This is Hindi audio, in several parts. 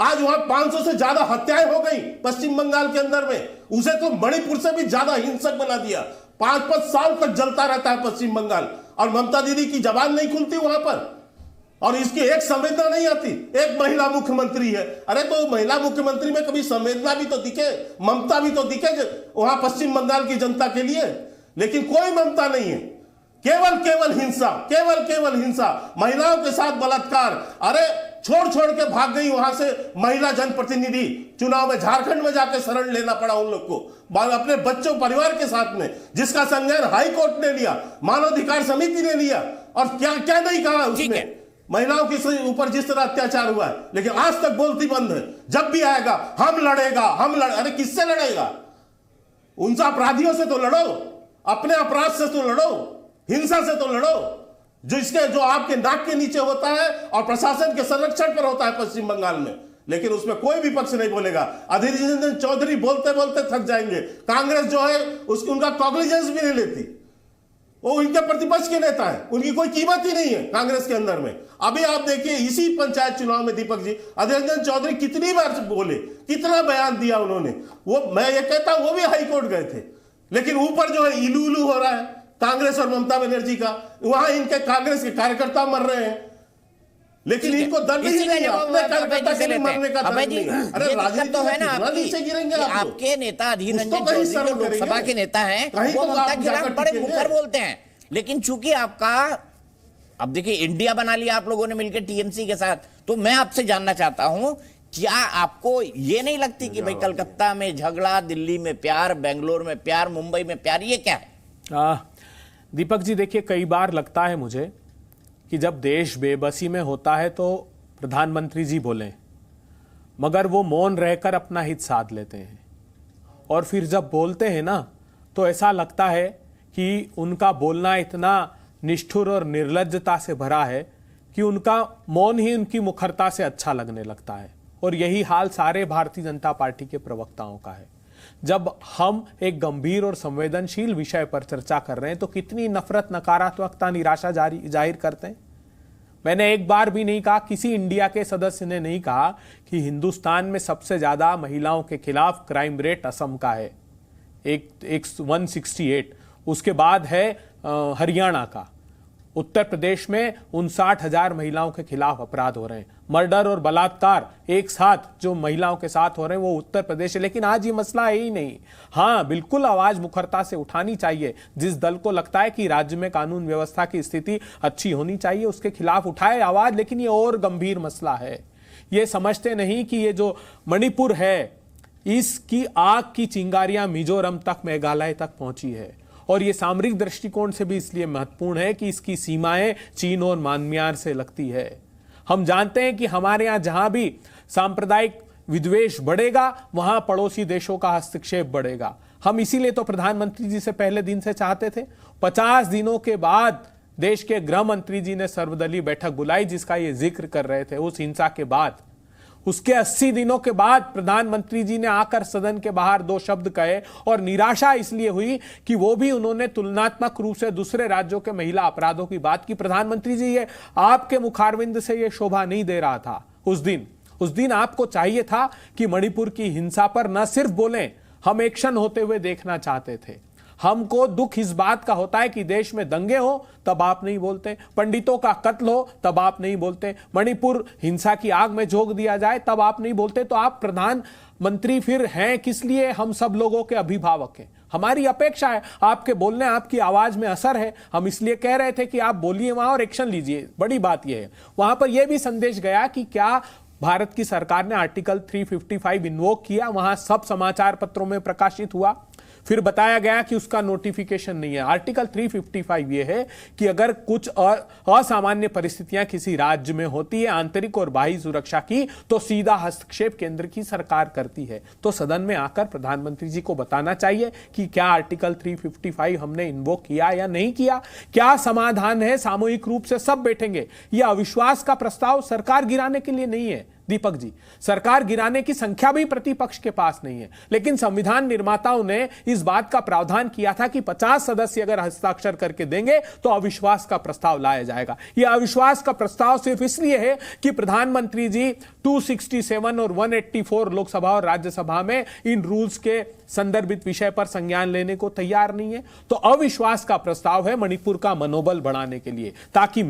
आज वहां 500 से ज्यादा हत्याएं हो गई पश्चिम बंगाल के अंदर में। उसे तो मणिपुर से भी ज्यादा हिंसक बना दिया। 5-5 साल तक जलता रहता है पश्चिम बंगाल, और ममता दीदी की जबान नहीं खुलती वहां पर, और इसकी एक संवेदना नहीं आती। एक महिला मुख्यमंत्री है, अरे तो महिला मुख्यमंत्री में कभी संवेदना भी तो दिखे, ममता भी तो दिखे वहां पश्चिम बंगाल की जनता के लिए। लेकिन कोई ममता नहीं है, केवल हिंसा, केवल हिंसा, महिलाओं के साथ बलात्कार। अरे छोड़ के भाग गई वहां से महिला जनप्रतिनिधि, चुनाव में झारखंड में जाकर शरण लेना पड़ा उन लोग को, अपने बच्चों परिवार के साथ में, जिसका संज्ञान हाई कोर्ट ने लिया, मानवाधिकार समिति ने लिया, और क्या क्या नहीं कहा उसमें महिलाओं के ऊपर जिस तरह अत्याचार हुआ है। लेकिन आज तक बोलती बंद है। जब भी आएगा हम लड़ेगा, अरे किससे लड़ेगा? उनसे अपराधियों से तो लड़ो, अपने अपराध से तो लड़ो, हिंसा से तो लड़ो, जो आपके नाक के नीचे होता है और प्रशासन के संरक्षण पर होता है पश्चिम बंगाल में। लेकिन उसमें कोई विपक्ष नहीं बोलेगा। अधीर रंजन चौधरी बोलते बोलते थक जाएंगे। कांग्रेस जो है उनका कॉग्निजेंस भी नहीं लेती, वो इनके प्रतिपक्ष के नेता है, उनकी कोई कीमत ही नहीं है कांग्रेस के अंदर में। अभी आप देखिए इसी पंचायत चुनाव में दीपक जी, अधीर रंजन चौधरी कितनी बार बोले, कितना बयान दिया उन्होंने। वो मैं ये कहता हूं वो भी हाई कोर्ट गए थे, लेकिन ऊपर जो है इलू उलू हो रहा है कांग्रेस और ममता बनर्जी का, वहां इनके कांग्रेस के कार्यकर्ता मर रहे हैं, लेकिन इनको दर्द ही नहीं है अपने कार्यकर्ता के मरने का दर्द नहीं है। अरे राजनीति तो है ना, नीचे गिरेंगे आपके नेता अधीर रंजन चौधरी लोकसभा के नेता हैं, वो ममता के खिलाफ बड़े मुखर बोलते हैं। लेकिन चूंकि आपका अब देखिए इंडिया बना लिया आप लोगों ने मिलकर टीएमसी के साथ, तो मैं आपसे जानना चाहता हूं, क्या आपको ये नहीं लगती कि भाई कलकत्ता में झगड़ा, दिल्ली में प्यार, बेंगलोर में प्यार, मुंबई में प्यार, ये क्या है? दीपक जी देखिए, कई बार लगता है मुझे कि जब देश बेबसी में होता है तो प्रधानमंत्री जी बोलें, मगर वो मौन रहकर अपना हित साध लेते हैं, और फिर जब बोलते हैं ना तो ऐसा लगता है कि उनका बोलना इतना निष्ठुर और निर्लज्जता से भरा है कि उनका मौन ही उनकी मुखरता से अच्छा लगने लगता है। और यही हाल सारे भारतीय जनता पार्टी के प्रवक्ताओं का है। जब हम एक गंभीर और संवेदनशील विषय पर चर्चा कर रहे हैं तो कितनी नफरत, नकारात्मकता, निराशा जाहिर करते हैं। मैंने एक बार भी नहीं कहा, किसी इंडिया के सदस्य ने नहीं कहा कि हिंदुस्तान में सबसे ज्यादा महिलाओं के खिलाफ क्राइम रेट असम का है, एक 168, उसके बाद है हरियाणा का, उत्तर प्रदेश में 59,000 महिलाओं के खिलाफ अपराध हो रहे हैं। मर्डर और बलात्कार एक साथ जो महिलाओं के साथ हो रहे हैं वो उत्तर प्रदेश है। लेकिन आज ये मसला है ही नहीं। हाँ, बिल्कुल आवाज मुखरता से उठानी चाहिए। जिस दल को लगता है कि राज्य में कानून व्यवस्था की स्थिति अच्छी होनी चाहिए उसके खिलाफ उठाए आवाज। लेकिन ये और गंभीर मसला है। ये समझते नहीं कि ये जो मणिपुर है इसकी आग की चिंगारियां मिजोरम तक, मेघालय तक पहुंची है। और ये सामरिक दृष्टिकोण से भी इसलिए महत्वपूर्ण है कि इसकी सीमाएं चीन और म्यांमार से लगती है। हम जानते हैं कि हमारे यहां जहां भी सांप्रदायिक विद्वेष बढ़ेगा वहां पड़ोसी देशों का हस्तक्षेप बढ़ेगा। हम इसीलिए तो प्रधानमंत्री जी से पहले दिन से चाहते थे। 50 दिनों के बाद देश के गृह मंत्री जी ने सर्वदलीय बैठक बुलाई जिसका ये जिक्र कर रहे थे। उस हिंसा के बाद उसके 80 दिनों के बाद प्रधानमंत्री जी ने आकर सदन के बाहर 2 शब्द कहे, और निराशा इसलिए हुई कि वो भी उन्होंने तुलनात्मक रूप से दूसरे राज्यों के महिला अपराधों की बात की। प्रधानमंत्री जी, ये आपके मुखारविंद से ये शोभा नहीं दे रहा था उस दिन आपको चाहिए था कि मणिपुर की हिंसा पर न सिर्फ बोलें, हम एक्शन होते हुए देखना चाहते थे। हमको दुख इस बात का होता है कि देश में दंगे हो तब आप नहीं बोलते, पंडितों का कत्ल हो तब आप नहीं बोलते, मणिपुर हिंसा की आग में झोंक दिया जाए तब आप नहीं बोलते। तो आप प्रधानमंत्री फिर हैं किस लिए? हम सब लोगों के अभिभावक हैं। हमारी अपेक्षा है, आपके बोलने, आपकी आवाज में असर है। हम इसलिए कह रहे थे कि आप बोलिए वहां और एक्शन लीजिए। बड़ी बात यह है, वहां पर यह भी संदेश गया कि क्या भारत की सरकार ने आर्टिकल 355 इन्वोक किया, वहां सब समाचार पत्रों में प्रकाशित हुआ। फिर बताया गया कि उसका नोटिफिकेशन नहीं है। आर्टिकल 355 ये है कि अगर कुछ असामान्य परिस्थितियां किसी राज्य में होती है, आंतरिक और बाह्य सुरक्षा की, तो सीधा हस्तक्षेप केंद्र की सरकार करती है। तो सदन में आकर प्रधानमंत्री जी को बताना चाहिए कि क्या आर्टिकल 355 हमने इन्वोक किया या नहीं किया, क्या समाधान है। सामूहिक रूप से सब बैठेंगे। यह अविश्वास का प्रस्ताव सरकार गिराने के लिए नहीं है। दीपक जी, सरकार गिराने की संख्या भी प्रतिपक्ष के पास नहीं है, लेकिन संविधान निर्माताओं ने इस बात का प्रावधान किया था कि 50 सदस्य अगर हस्ताक्षर करके देंगे तो अविश्वास का प्रस्ताव लाया जाएगा। यह अविश्वास का प्रस्ताव सिर्फ इसलिए है कि प्रधानमंत्री जी 267 और 184 लोकसभा और राज्यसभा में इन रूल्स के संदर्भित विषय पर संज्ञान लेने को तैयार नहीं है। तो अविश्वास का प्रस्ताव है मणिपुर का मनोबल बढ़ाने के लिए, ताकि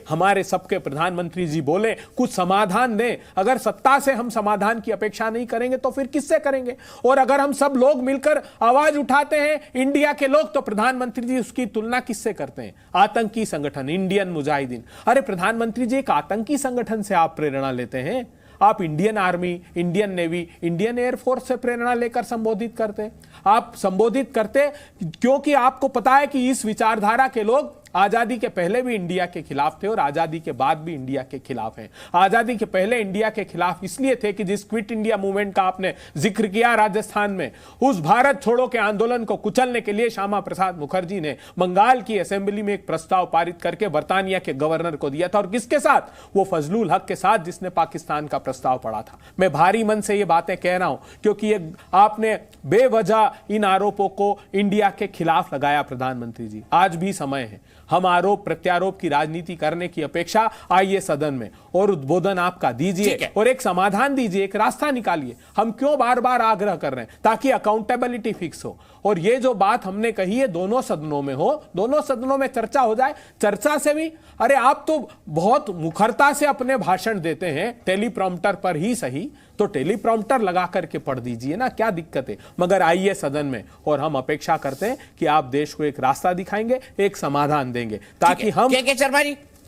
हमारे सबके प्रधानमंत्री जी बोले, कुछ समाधान दें। अगर सत्ता से हम समाधान की अपेक्षा नहीं करेंगे तो फिर किससे करेंगे? और अगर हम सब लोग मिलकर आवाज उठाते हैं इंडिया के लोग, तो प्रधानमंत्री जी उसकी तुलना किससे करते हैं? आतंकी संगठन इंडियन मुजाहिदीन। अरे प्रधानमंत्री जी, एक आतंकी संगठन से आप प्रेरणा लेते हैं? आप Indian army, Indian navy, Indian air force से प्रेरणा लेकर संबोधित करते। आप संबोधित करते क्योंकि आपको पता है कि इस विचारधारा के लोग आजादी के पहले भी इंडिया के खिलाफ थे और आजादी के बाद भी इंडिया के खिलाफ हैं। आजादी के पहले इंडिया के खिलाफ इसलिए थे कि जिस क्विट इंडिया मूवमेंट का आपने जिक्र किया राजस्थान में, उस भारत छोड़ो के आंदोलन को कुचलने के लिए श्यामा प्रसाद मुखर्जी ने बंगाल की असेंबली में एक प्रस्ताव पारित करके बर्तानिया के गवर्नर को दिया था। और किसके साथ? वो फजलुल हक के साथ, जिसने पाकिस्तान का प्रस्ताव पढ़ा था। मैं भारी मन से ये बातें कह रहा हूं क्योंकि ये आपने बेवजह इन आरोपों को इंडिया के खिलाफ लगाया। प्रधानमंत्री जी, आज भी समय है। हम आरोप प्रत्यारोप की राजनीति करने की अपेक्षा आइए सदन में और उद्बोधन आपका दीजिए और एक समाधान दीजिए, एक रास्ता निकालिए। हम क्यों बार बार आग्रह कर रहे हैं? ताकि अकाउंटेबिलिटी फिक्स हो। और ये जो बात हमने कही है दोनों सदनों में हो, दोनों सदनों में चर्चा हो जाए। चर्चा से भी, अरे आप तो बहुत मुखरता से अपने भाषण देते हैं, टेलीप्रॉम्प्टर पर ही सही, तो टेलीप्रॉम्प्टर लगा करके पढ़ दीजिए ना, क्या दिक्कत है? मगर आइए सदन में और हम अपेक्षा करते हैं कि आप देश को एक रास्ता दिखाएंगे, एक समाधान देंगे, ताकि हम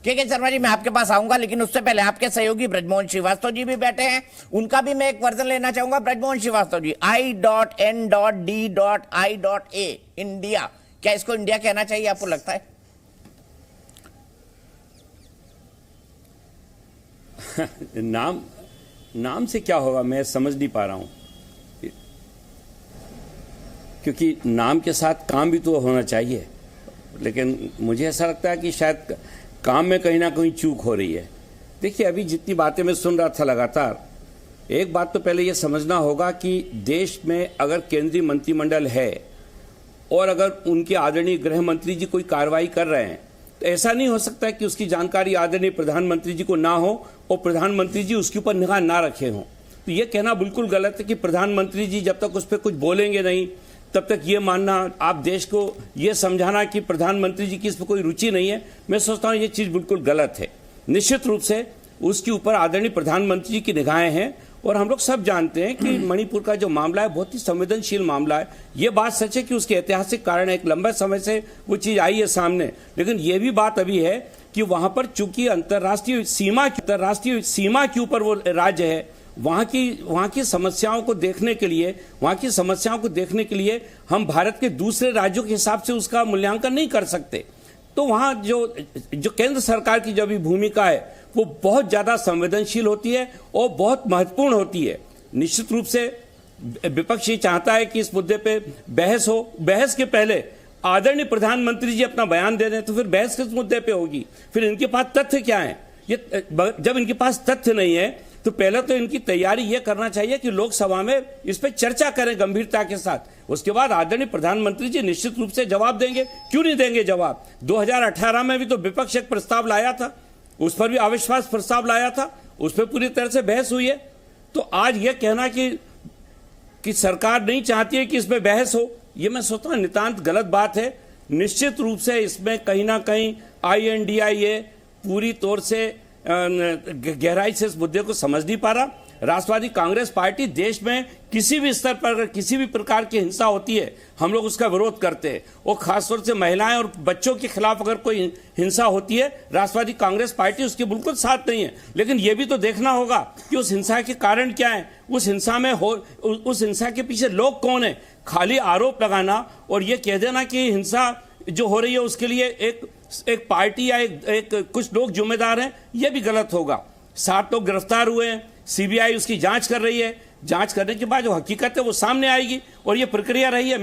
के शर्मा जी मैं आपके पास आऊंगा, लेकिन उससे पहले आपके सहयोगी ब्रजमोहन श्रीवास्तव जी भी बैठे हैं, उनका भी मैं एक वर्जन लेना चाहूंगा। ब्रजमोहन श्रीवास्तव जी, I.N.D.I.A इंडिया, क्या इसको इंडिया कहना चाहिए आपको लगता है? नाम से क्या होगा, मैं समझ नहीं पा रहा हूं, क्योंकि नाम के साथ काम भी तो होना चाहिए। लेकिन मुझे ऐसा लगता है कि शायद काम में कहीं ना कहीं चूक हो रही है। देखिए, अभी जितनी बातें मैं सुन रहा था लगातार, एक बात तो पहले यह समझना होगा कि देश में अगर केंद्रीय मंत्रिमंडल है और अगर उनके आदरणीय गृह मंत्री जी कोई कार्रवाई कर रहे हैं, तो ऐसा नहीं हो सकता है कि उसकी जानकारी आदरणीय प्रधानमंत्री जी को ना हो और प्रधानमंत्री जी उसके ऊपर निगाह ना रखे हों। तो ये कहना बिल्कुल गलत है कि प्रधानमंत्री जी जब तक उस पर कुछ बोलेंगे नहीं, तब तक ये मानना, आप देश को ये समझाना कि प्रधानमंत्री जी की इस पर कोई रुचि नहीं है, मैं सोचता हूँ ये चीज़ बिल्कुल गलत है। निश्चित रूप से उसके ऊपर आदरणीय प्रधानमंत्री जी की निगाहें हैं और हम लोग सब जानते हैं कि मणिपुर का जो मामला है बहुत ही संवेदनशील मामला है। ये बात सच है कि उसके ऐतिहासिक कारण एक लंबे समय से वो चीज़ आई है सामने, लेकिन ये भी बात अभी है कि वहाँ पर चूंकि अंतर्राष्ट्रीय सीमा के ऊपर वो राज्य है, वहाँ की समस्याओं को देखने के लिए हम भारत के दूसरे राज्यों के हिसाब से उसका मूल्यांकन नहीं कर सकते। तो वहाँ जो केंद्र सरकार की जो भी भूमिका है वो बहुत ज़्यादा संवेदनशील होती है और बहुत महत्वपूर्ण होती है। निश्चित रूप से विपक्ष ये चाहता है कि इस मुद्दे पे बहस हो। बहस के पहले आदरणीय प्रधानमंत्री जी अपना बयान दे दें तो फिर बहस किस मुद्दे पे होगी? फिर इनके पास तथ्य क्या है? जब इनके पास तथ्य नहीं है तो पहले तो इनकी तैयारी ये करना चाहिए कि लोकसभा में इस पर चर्चा करें गंभीरता के साथ। उसके बाद आदरणीय प्रधानमंत्री जी निश्चित रूप से जवाब देंगे। क्यों नहीं देंगे जवाब? 2018 में भी तो विपक्ष एक प्रस्ताव लाया था, उस पर भी अविश्वास प्रस्ताव लाया था, उस पर पूरी तरह से बहस हुई है। तो आज ये कहना कि सरकार नहीं चाहती है कि इसमें बहस हो, ये मैं सोचता हूँ नितांत गलत बात है। निश्चित रूप से इसमें कहीं ना कहीं INDIA पूरी तौर से गहराई से इस मुद्दे को समझ नहीं पा रहा। राष्ट्रवादी कांग्रेस पार्टी देश में किसी भी स्तर पर अगर किसी भी प्रकार की हिंसा होती है हम लोग उसका विरोध करते हैं, और खासतौर से महिलाएं और बच्चों के खिलाफ अगर कोई हिंसा होती है राष्ट्रवादी कांग्रेस पार्टी उसके बिल्कुल साथ नहीं है। लेकिन यह भी तो देखना होगा कि उस हिंसा के कारण क्या है, उस हिंसा के पीछे लोग कौन है। खाली आरोप लगाना और ये कह देना कि हिंसा जो हो रही है उसके लिए एक पार्टी या कुछ लोग जिम्मेदार हैं, यह भी गलत होगा। 7 लोग गिरफ्तार हुए हैं, CBI उसकी जांच कर रही है, जांच करने के बाद जो हकीकत है वो सामने आएगी और ये प्रक्रिया रही है।